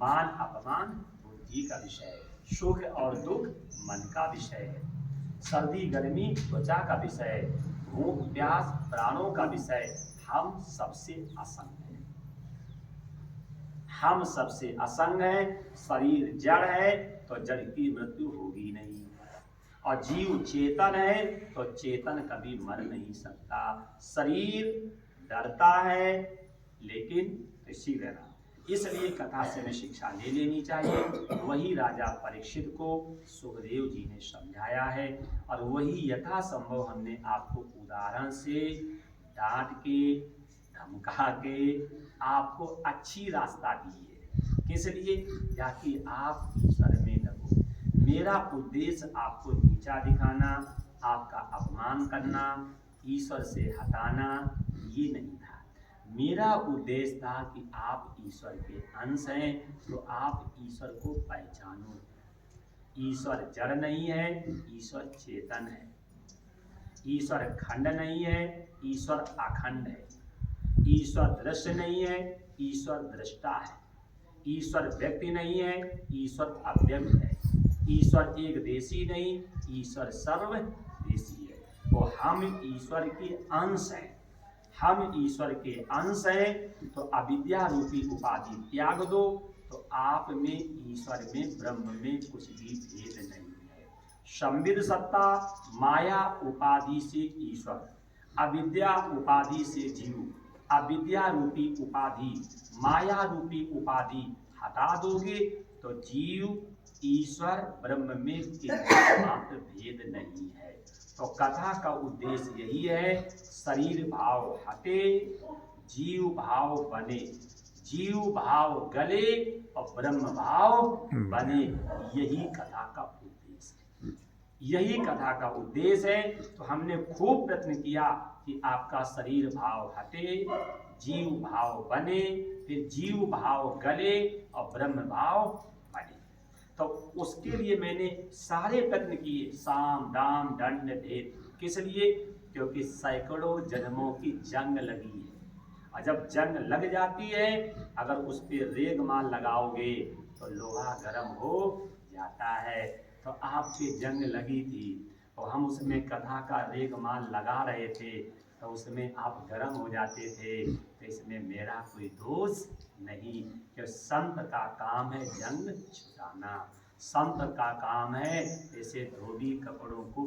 मान अपमान बुद्धि का विषय है, सुख और दुख मन का विषय है, सर्दी गर्मी त्वचा का विषय है, भूख प्यास प्राणों का विषय। हम सबसे असंग हैं, हम सबसे असंग हैं। शरीर जड़ है तो जड़ की मृत्यु होगी नहीं, और जीव चेतन है तो चेतन कभी मर नहीं सकता। शरीर डरता है लेकिन ऋषि रहना, इसलिए कथा से हमें शिक्षा ले लेनी चाहिए। वही राजा परीक्षित को सुखदेव जी ने समझाया है, और वही यथासंभव हमने आपको उदाहरण से डांट के धमका के आपको अच्छी रास्ता दी है। किस लिए? ताकि आप ईश्वर में लगो। मेरा उद्देश्य आपको नीचा दिखाना, आपका अपमान करना, ईश्वर से हटाना ये नहीं था। मेरा उद्देश्य था कि आप ईश्वर के अंश हैं तो आप ईश्वर को पहचानो। ईश्वर जड़ नहीं है, ईश्वर चेतन है। ईश्वर खंड नहीं है, ईश्वर अखंड है। ईश्वर दृश्य नहीं है, ईश्वर दृष्टा है। ईश्वर व्यक्ति नहीं है, ईश्वर अव्यक्त है। ईश्वर एक देशी नहीं, ईश्वर सर्वदेशी है। तो हम ईश्वर के अंश हैं। हम ईश्वर के अंश हैं तो अविद्या रूपी उपाधि त्याग दो, तो आप में ईश्वर में ब्रह्म में कुछ भी भेद नहीं है। संविद सत्ता माया उपाधि से ईश्वर, अविद्या उपाधि से जीव। अविद्या रूपी उपाधि माया रूपी उपाधि हटा दोगे तो जीव ईश्वर ब्रह्म में एकमात्र भेद नहीं है। तो कथा का उद्देश्य यही है, शरीर भाव हटे, जीव भाव बने, जीव भाव गले और ब्रह्म भाव बने। यही कथा का उद्देश्य है, यही कथा का उद्देश्य है। तो हमने खूब प्रयत्न किया कि आपका शरीर भाव हटे, जीव भाव बने, फिर जीव भाव गले और ब्रह्म भाव बने। तो उसके लिए मैंने सारे प्रयत्न किए, साम दाम दंड भेद। किस लिए? क्योंकि सैकड़ों जन्मों की जंग लगी है, और जब जंग लग जाती है, अगर उस पर रेगमाल लगाओगे तो लोहा गर्म हो जाता है। तो आप पे जंग लगी थी और हम उसमें कथा का रेगमाल लगा रहे थे, तो उसमें आप गर्म हो जाते थे। तो इसमें मेरा कोई दोष नहीं, कि संत का काम है जंग छुटाना। संत का काम है ऐसे धोबी कपड़ों को